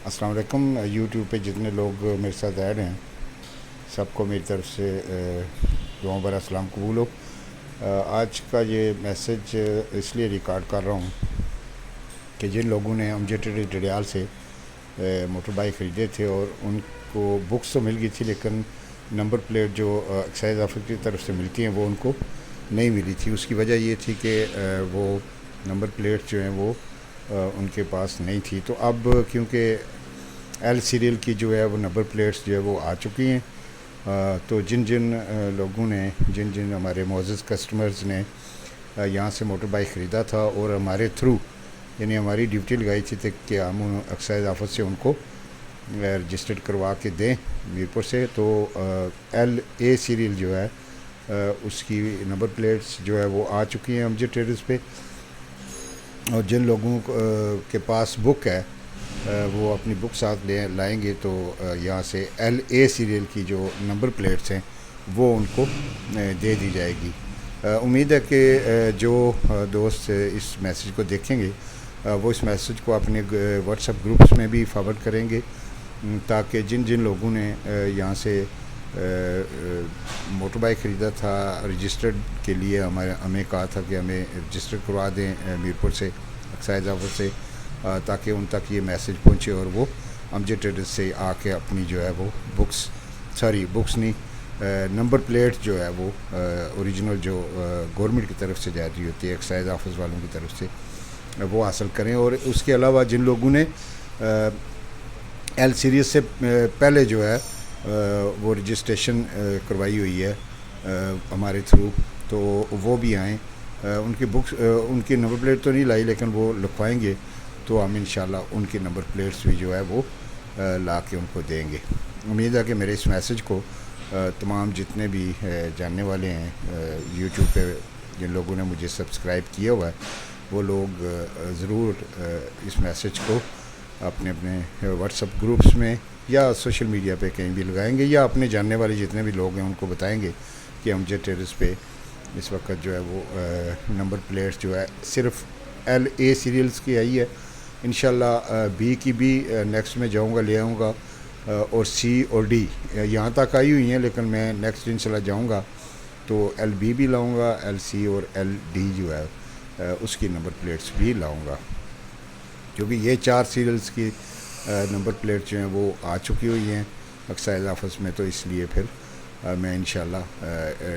अस्सलाम वालेकुम। यूट्यूब पे जितने लोग मेरे साथ ऐड हैं सबको मेरी तरफ से दुआओं भरा सलाम कबूल हो। आज का ये मैसेज इसलिए रिकॉर्ड कर रहा हूँ कि जिन लोगों ने अमजद डडियाल से मोटर बाइक ख़रीदे थे और उनको बुक्स तो मिल गई थी, लेकिन नंबर प्लेट जो एक्साइज ऑफिस की तरफ से मिलती हैं वो उनको नहीं मिली थी। उसकी वजह ये थी कि वो नंबर प्लेट जो हैं वो उनके पास नहीं थी। तो अब क्योंकि एल सीरियल की जो है वो नंबर प्लेट्स जो है वो आ चुकी हैं, तो जिन जिन लोगों ने जिन जिन हमारे मोअज़्ज़ज़ कस्टमर्स ने यहाँ से मोटर बाइक ख़रीदा था और हमारे थ्रू यानी हमारी ड्यूटी लगाई थी कि हम एक्साइज ऑफिस से उनको रजिस्टर्ड करवा के दें मीरपुर से, तो एल ए सीरियल जो है उसकी नंबर प्लेट्स जो है वो आ चुकी हैं अमजद ट्रेडर्स पे। और जिन लोगों के पास बुक है वो अपनी बुक साथ लाएंगे तो यहाँ से एल ए सीरियल की जो नंबर प्लेट्स हैं वो उनको दे दी जाएगी। उम्मीद है कि जो दोस्त इस मैसेज को देखेंगे वो इस मैसेज को अपने व्हाट्सएप ग्रुप्स में भी फॉरवर्ड करेंगे, ताकि जिन जिन लोगों ने यहाँ से मोटर बाइक ख़रीदा था रजिस्टर्ड के लिए हमें कहा था कि हमें रजिस्टर करवा दें मीरपुर से एक्साइज ऑफिस से, ताकि उन तक ये मैसेज पहुँचे और वो अमजद ट्रेडर्स से आके अपनी जो है वो बुक्स नहीं नंबर प्लेट जो है वो ओरिजिनल जो गवर्नमेंट की तरफ से जारी होती है एक्साइज ऑफिस वालों की तरफ से वो हासिल करें। और उसके अलावा जिन लोगों ने एल सीरीज से पहले जो है वो रजिस्ट्रेशन करवाई हुई है हमारे थ्रू, तो वो भी आएँ। उनकी बुक्स उनकी नंबर प्लेट तो नहीं लाई, लेकिन वो लिखवाएंगे तो हम इंशाल्लाह उनकी नंबर प्लेट्स भी जो है वो ला के उनको देंगे। उम्मीद है कि मेरे इस मैसेज को तमाम जितने भी जानने वाले हैं यूट्यूब पे जिन लोगों ने मुझे सब्सक्राइब किया हुआ है वो लोग ज़रूर इस मैसेज को अपने अपने व्हाट्सएप ग्रुप्स में या सोशल मीडिया पे कहीं भी लगाएंगे, या अपने जानने वाले जितने भी लोग हैं उनको बताएंगे कि अमजद ट्रेडर्स पे इस वक्त जो है वो नंबर प्लेट्स जो है सिर्फ एल ए सीरियल्स की आई है। इंशाल्लाह बी की भी नेक्स्ट में जाऊंगा ले आऊँगा, और सी और डी यहाँ तक आई हुई हैं, लेकिन मैं नेक्स्ट इंशाल्लाह जाऊँगा तो एल बी भी लाऊँगा, एल सी और एल डी जो है उसकी नंबर प्लेट्स भी लाऊँगा, क्योंकि ये 4 सीरियल्स की नंबर प्लेट जो हैं वो आ चुकी हुई हैं एक्साइज ऑफिस में, तो इसलिए फिर मैं इंशाल्लाह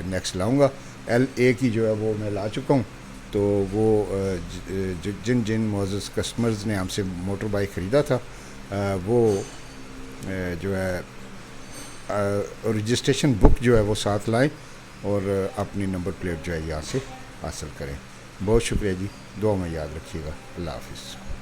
नेक्स्ट लाऊँगा। एल ए की जो है वो मैं ला चुका हूँ, तो वो जिन जिन मोअज़्ज़ज़ कस्टमर्स ने हमसे मोटर बाइक ख़रीदा था वो जो है रजिस्ट्रेशन बुक जो है वो साथ लाएं और अपनी नंबर प्लेट जो है यहाँ से हासिल करें। बहुत शुक्रिया जी, दुआ में याद रखिएगा। अल्लाह हाफ़िज़।